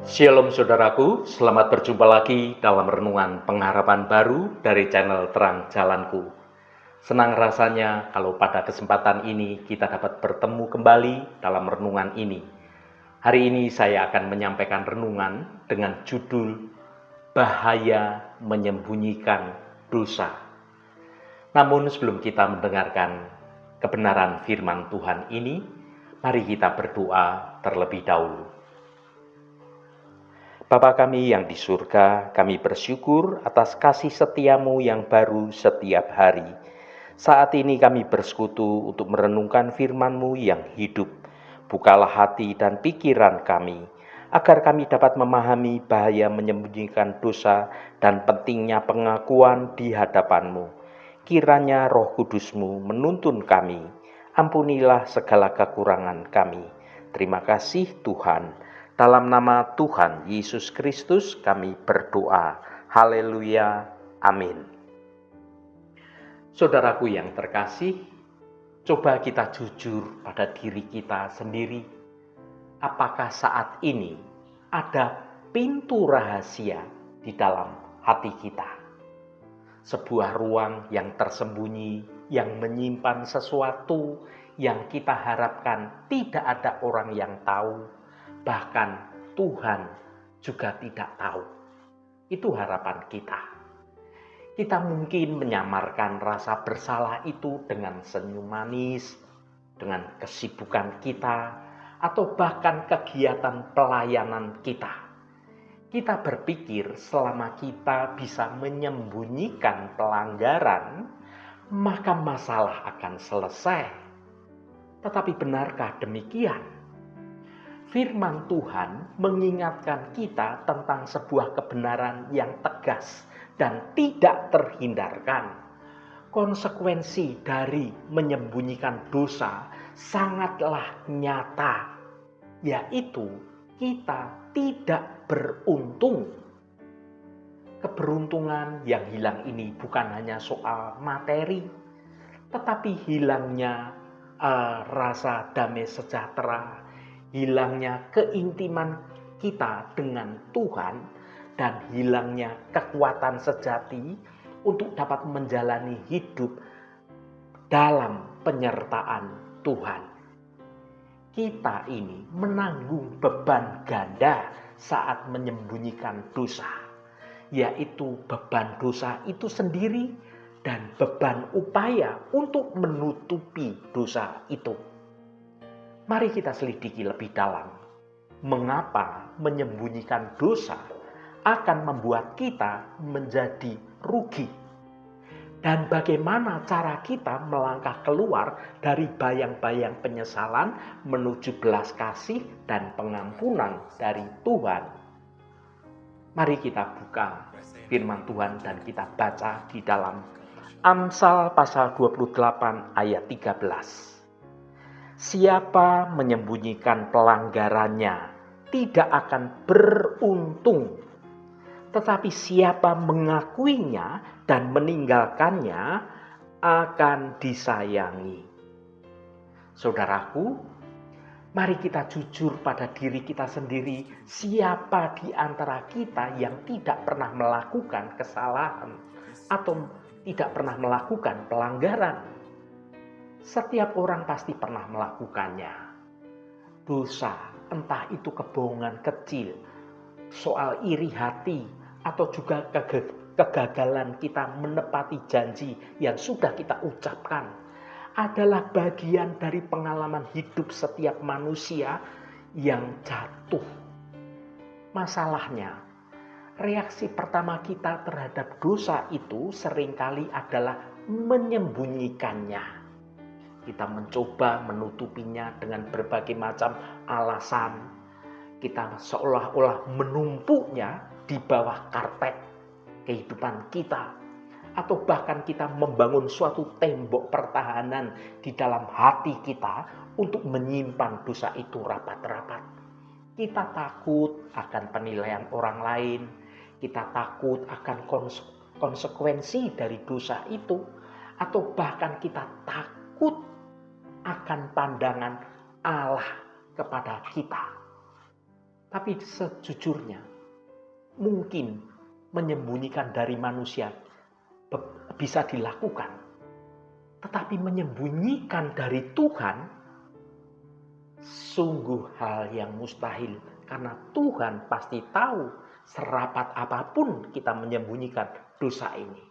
Shalom saudaraku, selamat berjumpa lagi dalam renungan pengharapan baru dari channel Terang Jalanku. Senang rasanya kalau pada kesempatan ini kita dapat bertemu kembali dalam renungan ini. Hari ini saya akan menyampaikan renungan dengan judul Bahaya Menyembunyikan Dosa. Namun sebelum kita mendengarkan kebenaran firman Tuhan ini, mari kita berdoa terlebih dahulu. Bapa kami yang di surga, kami bersyukur atas kasih setiamu yang baru setiap hari. Saat ini kami bersekutu untuk merenungkan firman-Mu yang hidup. Bukalah hati dan pikiran kami, agar kami dapat memahami bahaya menyembunyikan dosa dan pentingnya pengakuan di hadapan-Mu. Kiranya Roh Kudus-Mu menuntun kami. Ampunilah segala kekurangan kami. Terima kasih Tuhan. Dalam nama Tuhan Yesus Kristus kami berdoa. Haleluya. Amin. Saudaraku yang terkasih, coba kita jujur pada diri kita sendiri. Apakah saat ini ada pintu rahasia di dalam hati kita? Sebuah ruang yang tersembunyi, yang menyimpan sesuatu yang kita harapkan tidak ada orang yang tahu. Bahkan Tuhan juga tidak tahu. Itu harapan kita. Kita mungkin menyamarkan rasa bersalah itu dengan senyum manis, dengan kesibukan kita, atau bahkan kegiatan pelayanan kita. Kita berpikir selama kita bisa menyembunyikan pelanggaran, maka masalah akan selesai. Tetapi benarkah demikian? Firman Tuhan mengingatkan kita tentang sebuah kebenaran yang tegas dan tidak terhindarkan. Konsekuensi dari menyembunyikan dosa sangatlah nyata, yaitu kita tidak beruntung. Keberuntungan yang hilang ini bukan hanya soal materi, tetapi hilangnya rasa damai sejahtera, hilangnya keintiman kita dengan Tuhan, dan hilangnya kekuatan sejati untuk dapat menjalani hidup dalam penyertaan Tuhan. Kita ini menanggung beban ganda saat menyembunyikan dosa, yaitu beban dosa itu sendiri dan beban upaya untuk menutupi dosa itu. Mari kita selidiki lebih dalam. Mengapa menyembunyikan dosa akan membuat kita menjadi rugi? Dan bagaimana cara kita melangkah keluar dari bayang-bayang penyesalan menuju belas kasih dan pengampunan dari Tuhan? Mari kita buka firman Tuhan dan kita baca di dalam Amsal pasal 28 ayat 13. Siapa menyembunyikan pelanggarannya tidak akan beruntung, tetapi siapa mengakuinya dan meninggalkannya akan disayangi. Saudaraku, mari kita jujur pada diri kita sendiri. Siapa di antara kita yang tidak pernah melakukan kesalahan atau tidak pernah melakukan pelanggaran? Setiap orang pasti pernah melakukannya. Dosa, entah itu kebohongan kecil, soal iri hati, atau juga kegagalan kita menepati janji yang sudah kita ucapkan, adalah bagian dari pengalaman hidup setiap manusia yang jatuh. Masalahnya, reaksi pertama kita terhadap dosa itu seringkali adalah menyembunyikannya. Kita mencoba menutupinya dengan berbagai macam alasan. Kita seolah-olah menumpuknya di bawah karpet kehidupan kita. Atau bahkan kita membangun suatu tembok pertahanan di dalam hati kita untuk menyimpan dosa itu rapat-rapat. Kita takut akan penilaian orang lain. Kita takut akan konsekuensi dari dosa itu. Atau bahkan kita takut akan pandangan Allah kepada kita. Tapi sejujurnya, mungkin menyembunyikan dari manusia bisa dilakukan. Tetapi menyembunyikan dari Tuhan, sungguh hal yang mustahil. Karena Tuhan pasti tahu serapat apapun kita menyembunyikan dosa ini.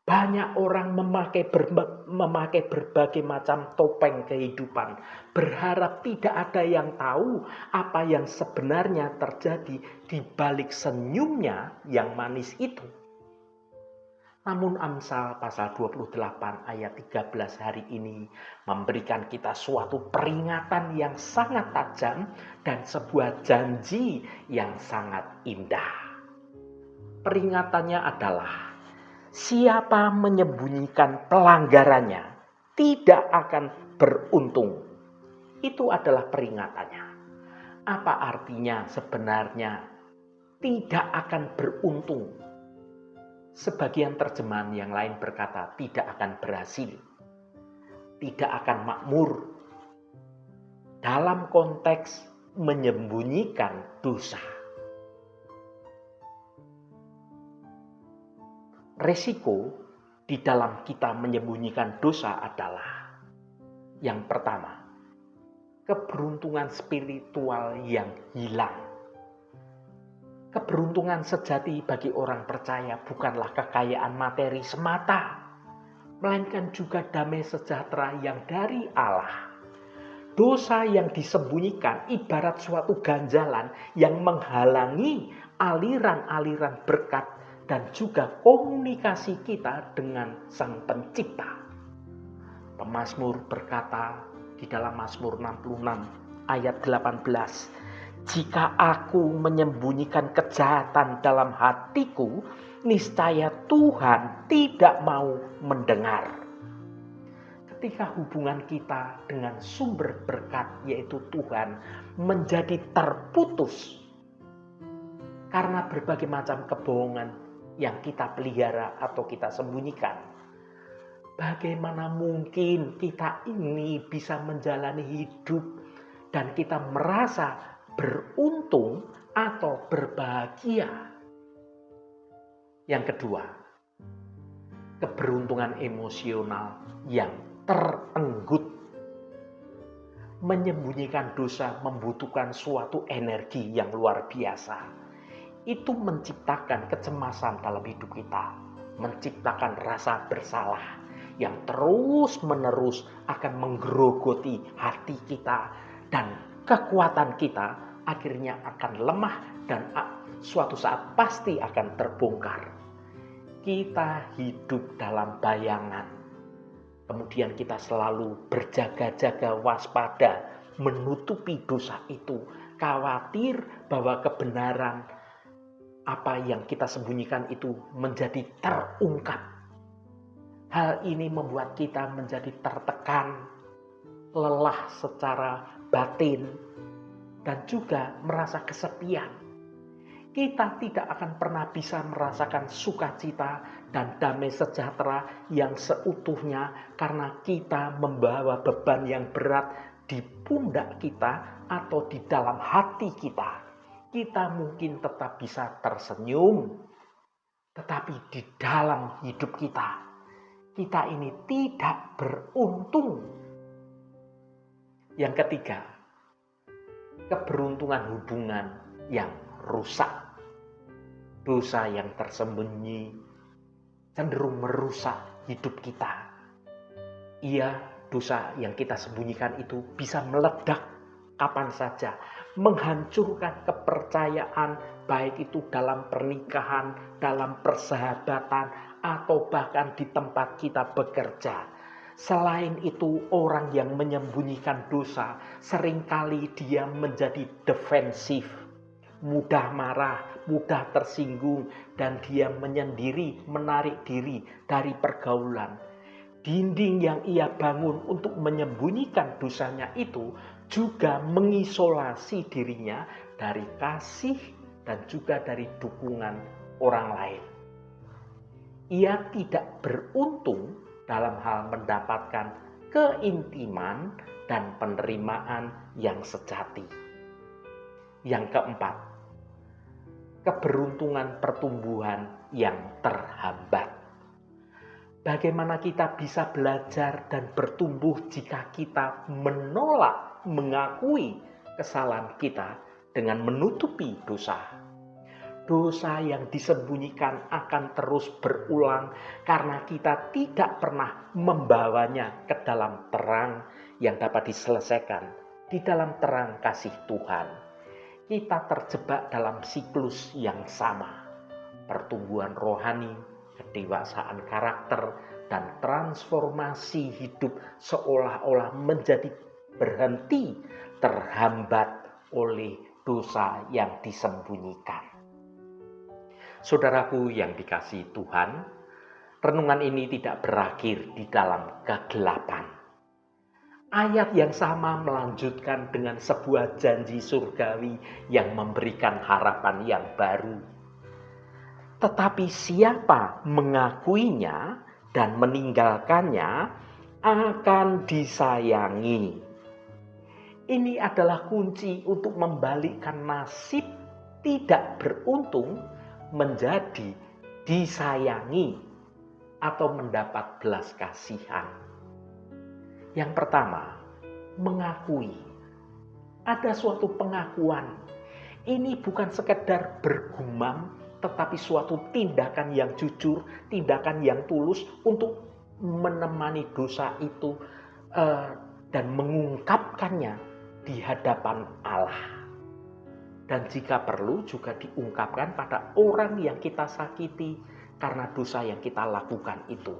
Banyak orang memakai berbagai macam topeng kehidupan, berharap tidak ada yang tahu apa yang sebenarnya terjadi di balik senyumnya yang manis itu. Namun Amsal pasal 28 ayat 13 hari ini memberikan kita suatu peringatan yang sangat tajam dan sebuah janji yang sangat indah. Peringatannya adalah, siapa menyembunyikan pelanggarannya tidak akan beruntung. Itu adalah peringatannya. Apa artinya sebenarnya tidak akan beruntung? Sebagian terjemahan yang lain berkata tidak akan berhasil, tidak akan makmur. Dalam konteks menyembunyikan dosa. Resiko di dalam kita menyembunyikan dosa adalah, yang pertama, keberuntungan spiritual yang hilang. Keberuntungan sejati bagi orang percaya bukanlah kekayaan materi semata, melainkan juga damai sejahtera yang dari Allah. Dosa yang disembunyikan ibarat suatu ganjalan yang menghalangi aliran-aliran berkat dan juga komunikasi kita dengan Sang Pencipta. Pemazmur berkata di dalam Mazmur 66 ayat 18, jika aku menyembunyikan kejahatan dalam hatiku, niscaya Tuhan tidak mau mendengar. Ketika hubungan kita dengan sumber berkat yaitu Tuhan menjadi terputus karena berbagai macam kebohongan yang kita pelihara atau kita sembunyikan, bagaimana mungkin kita ini bisa menjalani hidup dan kita merasa beruntung atau berbahagia? Yang kedua, keberuntungan emosional yang terenggut. Menyembunyikan dosa membutuhkan suatu energi yang luar biasa. Itu menciptakan kecemasan dalam hidup kita, menciptakan rasa bersalah yang terus-menerus akan menggerogoti hati kita, dan kekuatan kita akhirnya akan lemah dan suatu saat pasti akan terbongkar. Kita hidup dalam bayangan. Kemudian kita selalu berjaga-jaga, waspada, menutupi dosa itu. Khawatir bahwa kebenaran apa yang kita sembunyikan itu menjadi terungkap. Hal ini membuat kita menjadi tertekan, lelah secara batin, dan juga merasa kesepian. Kita tidak akan pernah bisa merasakan sukacita dan damai sejahtera yang seutuhnya karena kita membawa beban yang berat di pundak kita atau di dalam hati kita. Kita mungkin tetap bisa tersenyum, tetapi di dalam hidup kita ini tidak beruntung. Yang ketiga, keberuntungan hubungan yang rusak. Dosa yang tersembunyi cenderung merusak hidup kita. Iya, dosa yang kita sembunyikan itu bisa meledak kapan saja, menghancurkan kepercayaan, baik itu dalam pernikahan, dalam persahabatan, atau bahkan di tempat kita bekerja. Selain itu, orang yang menyembunyikan dosa, seringkali dia menjadi defensif, mudah marah, mudah tersinggung, dan dia menyendiri, menarik diri dari pergaulan. Dinding yang ia bangun untuk menyembunyikan dosanya itu juga mengisolasi dirinya dari kasih dan juga dari dukungan orang lain. Ia tidak beruntung dalam hal mendapatkan keintiman dan penerimaan yang sejati. Yang keempat, keberuntungan pertumbuhan yang terhambat. Bagaimana kita bisa belajar dan bertumbuh jika kita menolak mengakui kesalahan kita dengan menutupi dosa. Dosa yang disembunyikan akan terus berulang karena kita tidak pernah membawanya ke dalam terang yang dapat diselesaikan di dalam terang kasih Tuhan. Kita terjebak dalam siklus yang sama. Pertumbuhan rohani, kedewasaan karakter, dan transformasi hidup seolah-olah menjadi berhenti, terhambat oleh dosa yang disembunyikan. Saudaraku yang dikasihi Tuhan, renungan ini tidak berakhir di dalam kegelapan. Ayat yang sama melanjutkan dengan sebuah janji surgawi yang memberikan harapan yang baru. Tetapi siapa mengakuinya dan meninggalkannya akan disayangi. Ini adalah kunci untuk membalikkan nasib tidak beruntung menjadi disayangi atau mendapat belas kasihan. Yang pertama, mengakui. Ada suatu pengakuan. Ini bukan sekedar bergumam, tetapi suatu tindakan yang jujur, tindakan yang tulus untuk menemani dosa itu dan mengungkapkannya di hadapan Allah. Dan jika perlu juga diungkapkan pada orang yang kita sakiti karena dosa yang kita lakukan itu.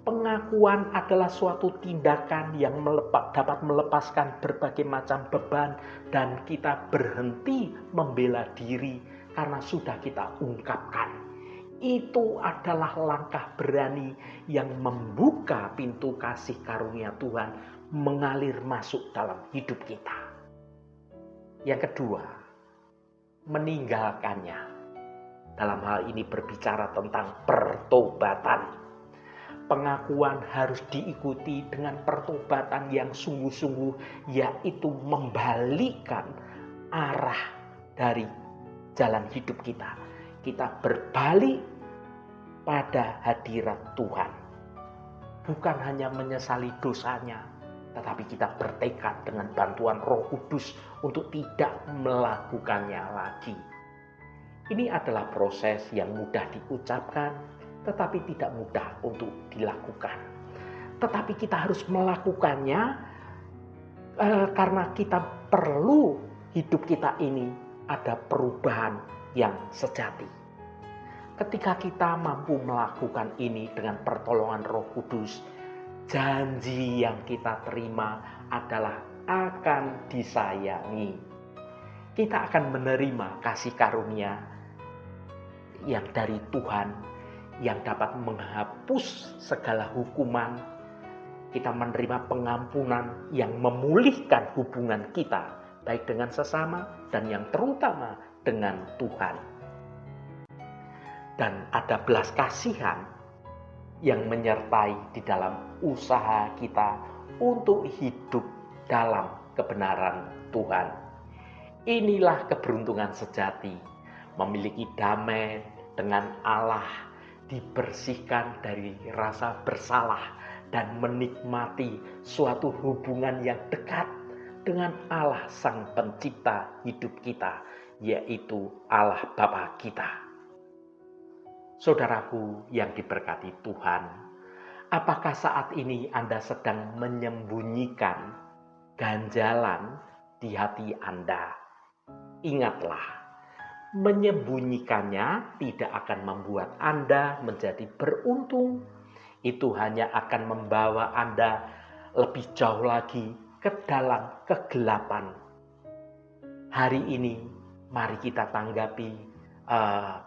Pengakuan adalah suatu tindakan yang dapat melepaskan berbagai macam beban dan kita berhenti membela diri karena sudah kita ungkapkan. Itu adalah langkah berani yang membuka pintu kasih karunia Tuhan mengalir masuk dalam hidup kita. Yang kedua, meninggalkannya. Dalam hal ini berbicara tentang pertobatan. Pengakuan harus diikuti dengan pertobatan yang sungguh-sungguh, yaitu membalikkan arah dari jalan hidup kita. Kita berbalik pada hadirat Tuhan. Bukan hanya menyesali dosanya, tetapi kita bertekad dengan bantuan Roh Kudus untuk tidak melakukannya lagi. Ini adalah proses yang mudah diucapkan, tetapi tidak mudah untuk dilakukan. Tetapi kita harus melakukannya karena kita perlu hidup kita ini ada perubahan yang sejati. Ketika kita mampu melakukan ini dengan pertolongan Roh Kudus, janji yang kita terima adalah akan disayangi. Kita akan menerima kasih karunia yang dari Tuhan yang dapat menghapus segala hukuman. Kita menerima pengampunan yang memulihkan hubungan kita, baik dengan sesama dan yang terutama dengan Tuhan. Dan ada belas kasihan yang menyertai di dalam usaha kita untuk hidup dalam kebenaran Tuhan. Inilah keberuntungan sejati, memiliki damai dengan Allah, dibersihkan dari rasa bersalah dan menikmati suatu hubungan yang dekat dengan Allah Sang Pencipta hidup kita, yaitu Allah Bapa kita. Saudaraku yang diberkati Tuhan, apakah saat ini Anda sedang menyembunyikan ganjalan di hati Anda? Ingatlah, menyembunyikannya tidak akan membuat Anda menjadi beruntung. Itu hanya akan membawa Anda lebih jauh lagi ke dalam kegelapan. Hari ini mari kita tanggapi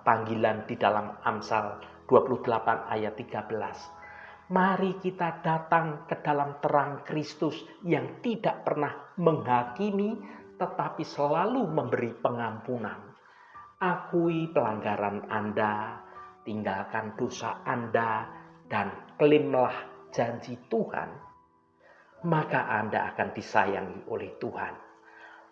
panggilan di dalam Amsal 28 ayat 13. Mari kita datang ke dalam terang Kristus yang tidak pernah menghakimi tetapi selalu memberi pengampunan. Akui pelanggaran Anda, tinggalkan dosa Anda, dan klaimlah janji Tuhan. Maka Anda akan disayangi oleh Tuhan.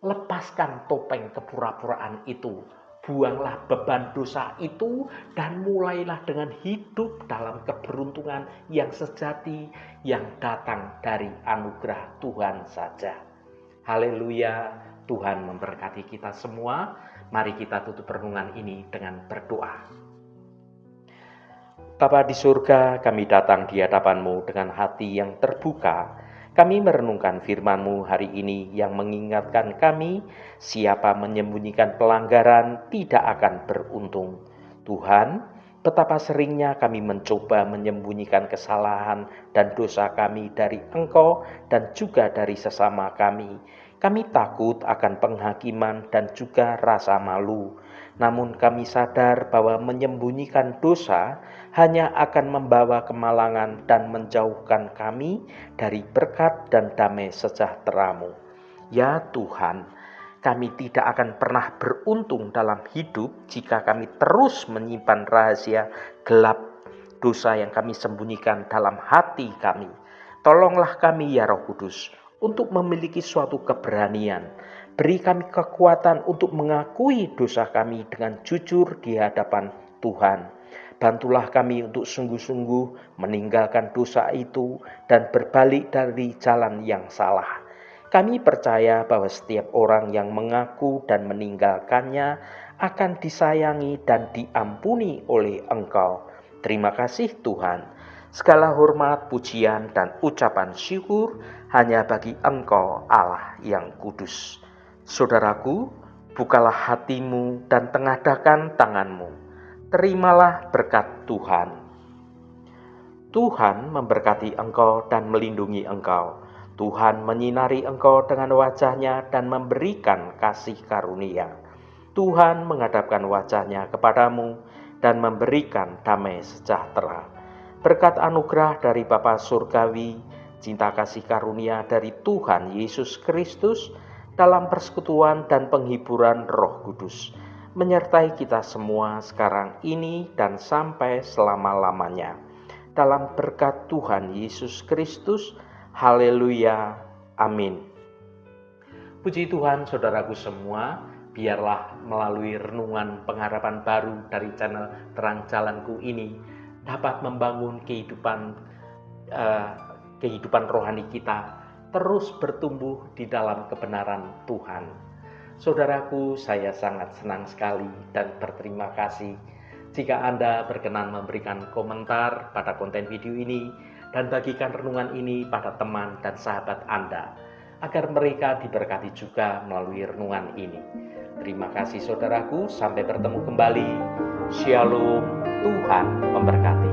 Lepaskan topeng kepura-puraan itu. Buanglah beban dosa itu dan mulailah dengan hidup dalam keberuntungan yang sejati yang datang dari anugerah Tuhan saja. Haleluya, Tuhan memberkati kita semua. Mari kita tutup renungan ini dengan berdoa. Bapa di surga, kami datang di hadapan-Mu dengan hati yang terbuka. Kami merenungkan firman-Mu hari ini yang mengingatkan kami, siapa menyembunyikan pelanggaran tidak akan beruntung. Tuhan, betapa seringnya kami mencoba menyembunyikan kesalahan dan dosa kami dari Engkau dan juga dari sesama kami. Kami takut akan penghakiman dan juga rasa malu. Namun kami sadar bahwa menyembunyikan dosa hanya akan membawa kemalangan dan menjauhkan kami dari berkat dan damai sejahtera-Mu. Ya Tuhan, kami tidak akan pernah beruntung dalam hidup jika kami terus menyimpan rahasia gelap dosa yang kami sembunyikan dalam hati kami. Tolonglah kami ya Roh Kudus untuk memiliki suatu keberanian. Beri kami kekuatan untuk mengakui dosa kami dengan jujur di hadapan Tuhan. Bantulah kami untuk sungguh-sungguh meninggalkan dosa itu dan berbalik dari jalan yang salah. Kami percaya bahwa setiap orang yang mengaku dan meninggalkannya akan disayangi dan diampuni oleh Engkau. Terima kasih Tuhan. Segala hormat, pujian, dan ucapan syukur hanya bagi Engkau Allah yang kudus. Saudaraku, bukalah hatimu dan tengadahkan tanganmu. Terimalah berkat Tuhan. Tuhan memberkati engkau dan melindungi engkau. Tuhan menyinari engkau dengan wajah-Nya dan memberikan kasih karunia. Tuhan menghadapkan wajah-Nya kepadamu dan memberikan damai sejahtera. Berkat anugerah dari Bapa Surgawi, cinta kasih karunia dari Tuhan Yesus Kristus, dalam persekutuan dan penghiburan Roh Kudus, menyertai kita semua sekarang ini dan sampai selama-lamanya. Dalam berkat Tuhan Yesus Kristus, haleluya, amin. Puji Tuhan saudaraku semua, biarlah melalui renungan pengharapan baru dari channel Terang Jalanku ini dapat membangun kehidupan rohani kita terus bertumbuh di dalam kebenaran Tuhan. Saudaraku, saya sangat senang sekali dan berterima kasih jika Anda berkenan memberikan komentar pada konten video ini dan bagikan renungan ini pada teman dan sahabat Anda, agar mereka diberkati juga melalui renungan ini. Terima kasih saudaraku, sampai bertemu kembali. Shalom, Tuhan memberkati.